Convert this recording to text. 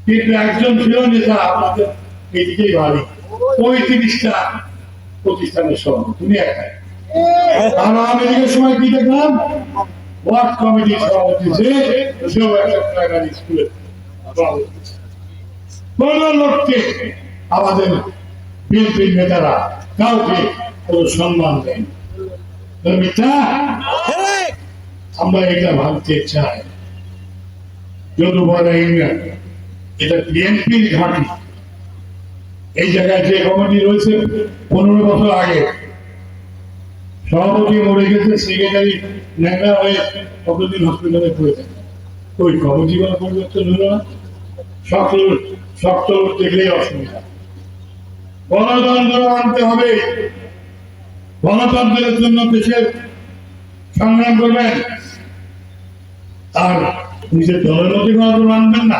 কিন্তু একজন ছিল নেতা আমাদের এদিকেই বাড়ি 35টা প্রতিষ্ঠানের সভাপতি তুমি একাই। আর আমেরিকার সময় কি দেখলাম ওয়ার্ড কমিটির সভাপতি সেও একটা প্রাইমারি স্কুলে কোন লোককে আমাদের বিএনপির নেতারা কাউকে কোনো সম্মান দেন মিথ্যা। আমরা এটা ভাবতে চাই যদুবরা ইউনিয়ন এটা বিএনপির ঘাঁটি। এই জায়গায় যে কমিটি রয়েছে 15 বছর আগে সভাপতি মরে গেছে, সেক্রেটারি ন্যাংরা হয়ে কতদিন হসপিটালে পড়েছে। ওই কমিটি কোনো পরিবর্তন হলো না। শক্ত দেখলেই অসুবিধা। গণতন্ত্র আনতে হবে, গণতন্ত্রের জন্য দেশের সংগ্রাম করবেন, আর নিজের দলের মধ্যে গণতন্ত্র আনবেন না।